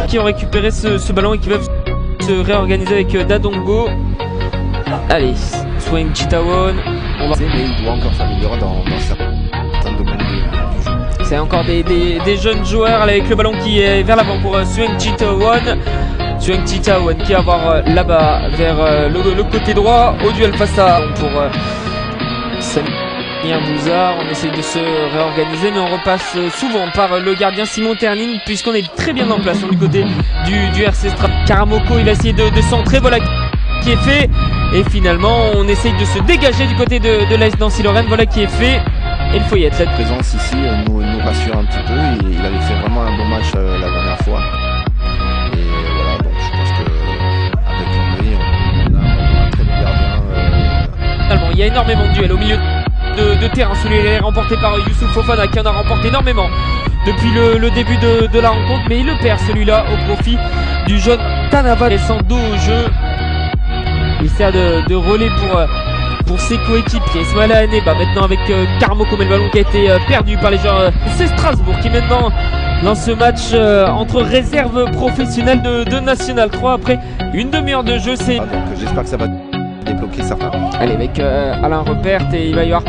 qui ont récupéré ce ballon et qui peuvent se réorganiser avec Dadongo. Allez, swing Chitawon. Mais il doit encore s'améliorer dans certains domaines du jeu. C'est encore des jeunes joueurs avec le ballon qui est vers l'avant pour Swing Chitawon. Swing Chitawon qui va voir là-bas vers le côté droit au duel face à pour Samir Bouzard. On essaie de se réorganiser mais on repasse souvent par le gardien Simon Terling puisqu'on est très bien en place du côté du RC Stra. Karamoko il va essayer de centrer, voilà qui est fait et finalement on essaye de se dégager du côté de l'AS Nancy-Lorraine, voilà qui est fait. Et le Foyette, cette présence ici nous rassure un petit peu. Il avait fait vraiment un bon match la dernière fois. Et voilà, donc je pense qu'avec André, on a un très bon gardien. Il y a énormément de duels au milieu de terrain. Celui-là est remporté par Youssouf Fofana qui en a remporté énormément depuis le début de la rencontre. Mais il le perd celui-là au profit du jeune Tanava laissant dos au jeu. Il sert de relais pour ses coéquipiers. Ismaël Aneba maintenant avec Karamoko, mais le ballon qui a été perdu par les joueurs. C'est Strasbourg qui maintenant dans ce match entre réserves professionnelles de National 3 après une demi-heure de jeu. Donc j'espère que ça va débloquer certains. Allez, avec Alain Repert et il va y avoir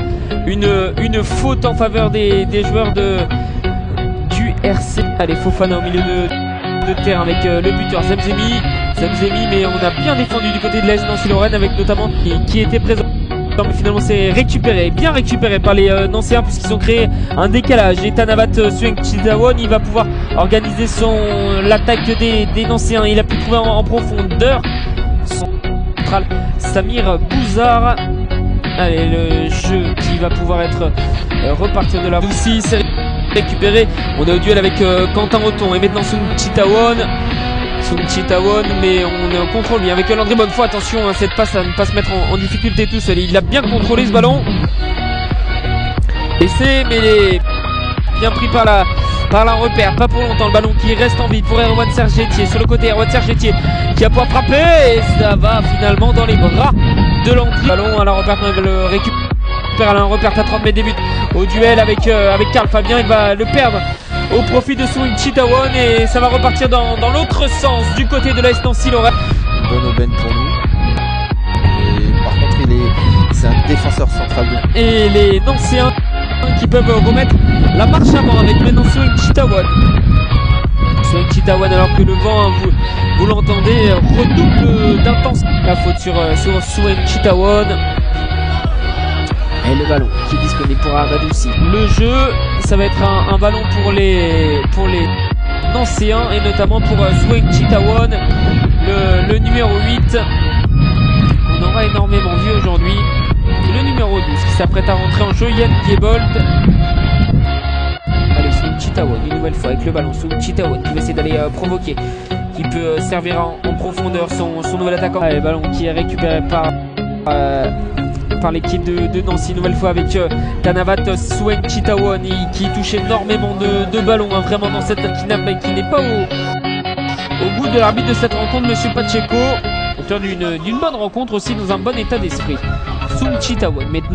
une faute en faveur des joueurs du RC. Allez, Fofana au milieu de terrain avec le buteur Zemzemi, mais on a bien défendu du côté de l'AS Nancy-Lorraine avec notamment qui était présent. Mais finalement c'est bien récupéré par les Nancéens puisqu'ils ont créé un décalage. Et Tanavat Swing Chitawon, il va pouvoir organiser l'attaque des Nancéens. Il a pu trouver en profondeur son central Samir Bouzard. Allez, le jeu qui va pouvoir être repartir de là. Aussi c'est récupéré. On est au duel avec Quentin Othon et maintenant Swing Chitawon, mais on est au contrôle bien avec Landry Bonnefoy. Attention cette passe à ne pas se mettre en difficulté tout seul. Il a bien contrôlé ce ballon. Et mais il est bien pris par la Repère. Pas pour longtemps, le ballon qui reste en vide pour Erwan Sergetier sur le côté. Erwan Sergetier qui a pouvoir frapper et ça va finalement dans les bras de Landry. Ballon à la Repère, il va le récupérer. Alain Repère à 30 mètres des buts au duel avec Karl Fabien. Il va le perdre au profit de Swing Chitawon et ça va repartir dans l'autre sens du côté de l'AS Nancy-Lorraine. Bonne aubaine pour nous. Et par contre c'est un défenseur central et les Nancéens qui peuvent remettre la marche avant avec maintenant Swing Chitawon. Swing Chitawon alors que le vent, vous l'entendez, redouble d'intensité. La faute sur Swing Chitawon. Et le ballon qui est disponible pour Ardadoussi. Le jeu, ça va être un ballon pour les Nancéens et notamment pour Swing Chitawon, le numéro 8. On aura énormément vu aujourd'hui. Le numéro 12 qui s'apprête à rentrer en jeu, Yann Diebold. Allez, Swing Chitawon une nouvelle fois avec le ballon. Swing Chitawon qui va essayer d'aller provoquer, qui peut servir en profondeur son nouvel attaquant. Allez, le ballon qui est récupéré par l'équipe de Nancy, nouvelle fois avec Tanavat Swing Chitawon qui touche énormément de ballons vraiment dans cette qui n'est pas au goût de l'arbitre de cette rencontre, monsieur Pacheco, auteur d'une bonne rencontre aussi dans un bon état d'esprit. Swing Chitawon maintenant.